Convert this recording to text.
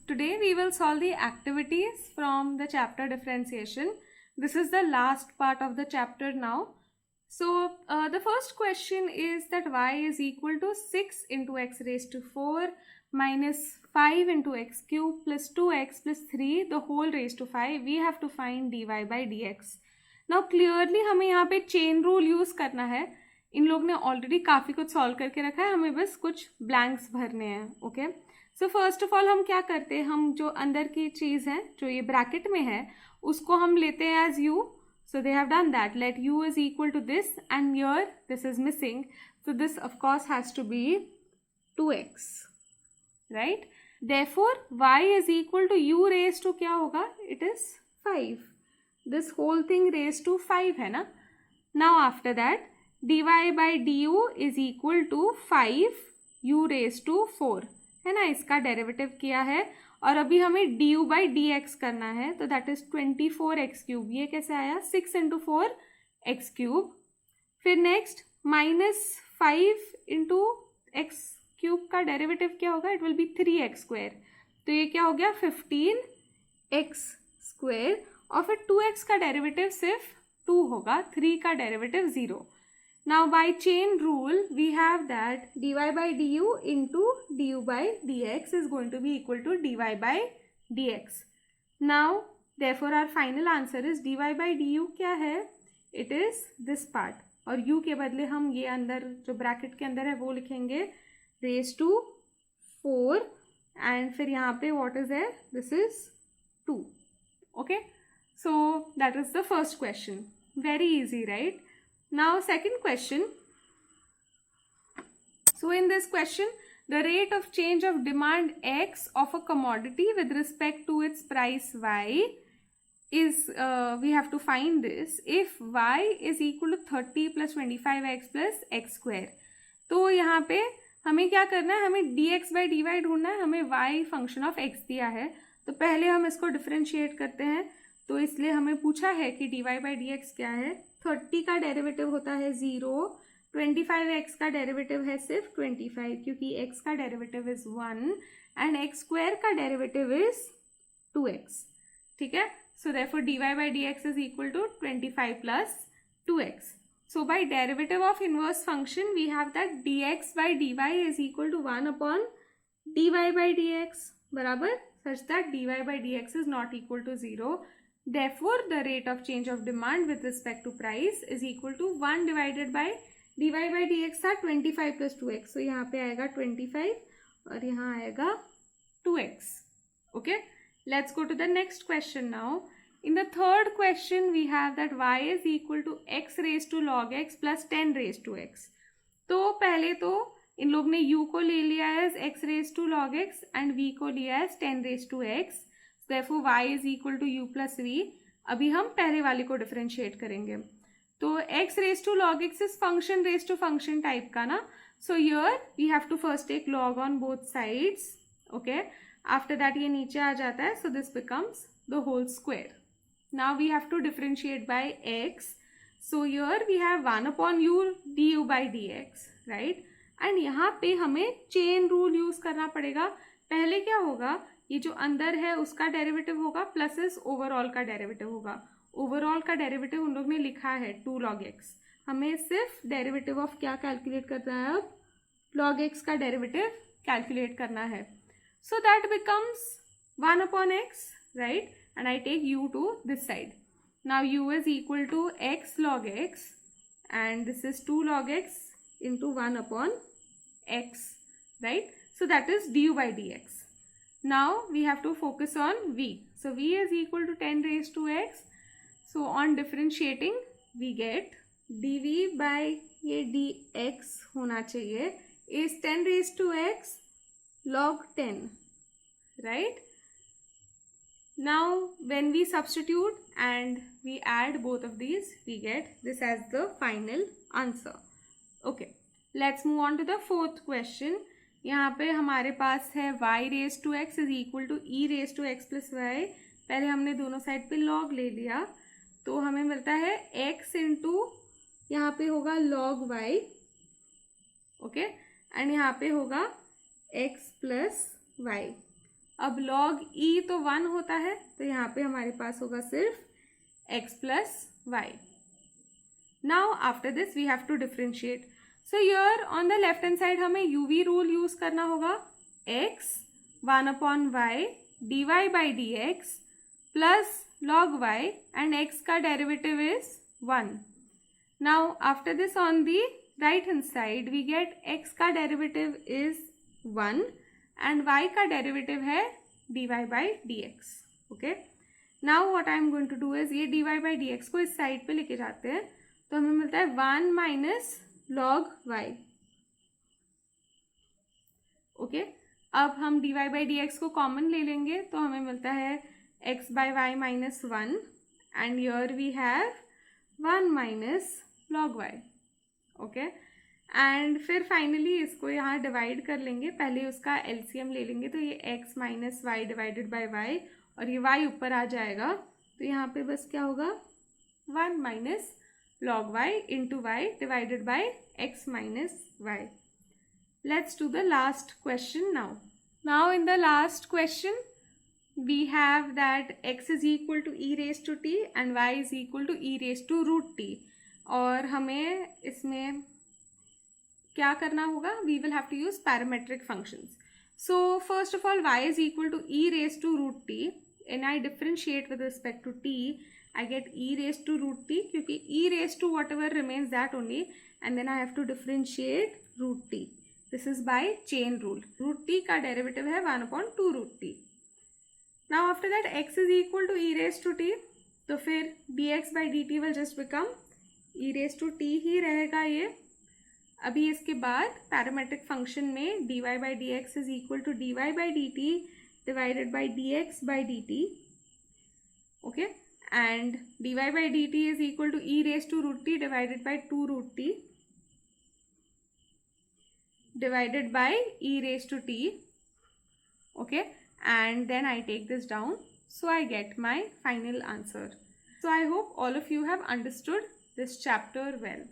Today we will solve the activities from the chapter differentiation. This is the last part of the chapter now. So the first question is that y is equal to 6 into x raised to 4 minus 5 into x cube plus 2x plus 3 the whole raised to 5. We have to find dy by dx. Now clearly हमें यहाँ पे chain rule use करना है. इन लोग ने already काफ़ी कुछ solve करके रखा है, हमें बस कुछ ब्लैंक्स भरने हैं. Okay, so first of all हम क्या करते हैं, हम जो अंदर की चीज़ है जो ये ब्रैकेट में है उसको हम लेते हैं as u. So they have done that. Let u is equal to this and here this is missing. So this of course has to be 2x, right? Therefore y is equal to u raised to क्या होगा? It is 5. This whole thing raised to 5 है ना? Now after that dy by du is equal to 5 u raised to 4 है ना, इसका derivative किया है और अभी हमें du by dx करना है, तो दैट इज 24x क्यूब. ये कैसे आया? 6 इंटू 4 एक्स क्यूब. फिर नेक्स्ट -5 इंटू एक्स क्यूब का डेरिवेटिव क्या होगा? It will be 3x square. तो ये क्या हो गया? 15x square. और फिर 2x का डेरिवेटिव सिर्फ 2 होगा, 3 का derivative 0. Now by chain rule we have that dy by du into du by dx is going to be equal to dy by dx. Now therefore our final answer is dy by du क्या है? It is this part. और u के बदले हम ये अंदर जो bracket के अंदर है वो लिखेंगे raised to 4 and फिर यहाँ पे what is there? This is 2. Okay, so that is the first question. Very easy, right? Now second question. So in this question the rate of change of demand x of a commodity with respect to its price y is we have to find this if y is equal to 30 plus 25x plus x square. तो यहाँ पे हमें क्या करना है? हमें dx by dy ढूंढना है. हमें y फंक्शन ऑफ x दिया है, तो पहले हम इसको डिफरेंशिएट करते हैं. तो इसलिए हमें पूछा है कि dy by dx क्या है. 30 का डेरिवेटिव होता है 0, 25x का डेरिवेटिव है सिर्फ 25 क्योंकि x का derivative is 1 and x square का डेरिवेटिव इज 2x. ठीक है, so therefore dy by dx is equal to 25 plus 2x. So by derivative of inverse function we have that dx by dy is equal to 1 upon dy by dx बराबर such that dy by dx is not equal to 0. Therefore, the rate of change of demand with respect to price is equal to 1 divided by dy by dx था 25 plus 2x. So यहाँ पे आएगा 25 और यहाँ आएगा 2x. Okay, let's go to the next question now. In the third question, we have that y is equal to x raised to log x plus 10 raised to x. तो पहले तो इन लोग ने u को ले लिया है x raised to log x and v को लिया है 10 raised to x. Therefore y is equal to u plus v. अभी हम पहले वाले को डिफरेंशिएट करेंगे. तो x raised to log x is function raised to function type का ना. So here we have to first take log on both sides. Okay. After that ये नीचे आ जाता है. So this becomes the whole square. Now we have to differentiate by x. So here we have 1 upon u du by dx, right? And यहाँ पे हमें chain rule use करना पड़ेगा. पहले क्या होगा? ये जो अंदर है उसका डेरिवेटिव होगा प्लस इस ओवरऑल का डेरिवेटिव होगा. ओवरऑल का डेरिवेटिव उन लोग ने लिखा है 2 log x. हमें सिर्फ डेरिवेटिव ऑफ क्या कैलकुलेट करना है? अब log x का डेरिवेटिव कैलकुलेट करना है. So that becomes 1 upon x, right? And I take u to this side. Now u is equal to x log x and this is 2 log x into 1 upon x, right? So that is du by dx. Now we have to focus on v. So v is equal to 10 raised to x. So on differentiating we get dv by ये dx होना चाहिए is 10 raised to x log 10, right? Now when we substitute and we add both of these we get this as the final answer. Okay, let's move on to the fourth question. यहाँ पे हमारे पास है y raise to x is equal to e raise to x plus y. पहले हमने दोनों side पे log ले लिया तो हमें मिलता है x इंटू यहाँ पे होगा log y. ओके, एंड यहाँ पे होगा x प्लस वाई. अब log e तो 1 होता है, तो यहाँ पे हमारे पास होगा सिर्फ x plus y. Now after this we have to differentiate. So here on the left hand side हमें UV rule use करना होगा. x 1 upon y dy by dx plus log y and x का derivative is 1. Now after this on the right hand side we get x का derivative is 1 and y का derivative है dy by dx. Okay. Now what I am going to do is ये dy by dx को इस side पे लेके जाते हैं, तो हमें मिलता है 1 माइनस log y. ओके, अब हम dy by dx को कॉमन ले लेंगे, तो हमें मिलता है x by y minus 1 and here we have 1 minus log y. Okay, and फिर फाइनली इसको यहाँ डिवाइड कर लेंगे, पहले उसका एलसीएम ले लेंगे, तो ये x minus y divided by y और ये y ऊपर आ जाएगा, तो यहाँ पे बस क्या होगा 1 minus log y into y divided by x minus y. Let's do the last question now. Now in the last question we have that x is equal to e raised to t and y is equal to e raised to root t. और हमें इसमें क्या करना होगा? We will have to use parametric functions. So first of all y is equal to e raised to root t and I differentiate with respect to t. I get e raised to root t क्योंकि e raised to whatever remains that only, and then I have to differentiate root t. This is by chain rule. Root t का derivative है 1 upon 2 root t. Now after that x is equal to e raised to t, तो फिर dx by dt will just become e raised to t ही रहेगा ये. अभी इसके बाद parametric function में dy by dx is equal to dy by dt divided by dx by dt. Okay, and dy by dt is equal to e raised to root t divided by 2 root t divided by e raised to t. Okay, and then I take this down, so I get my final answer. So I hope all of you have understood this chapter well.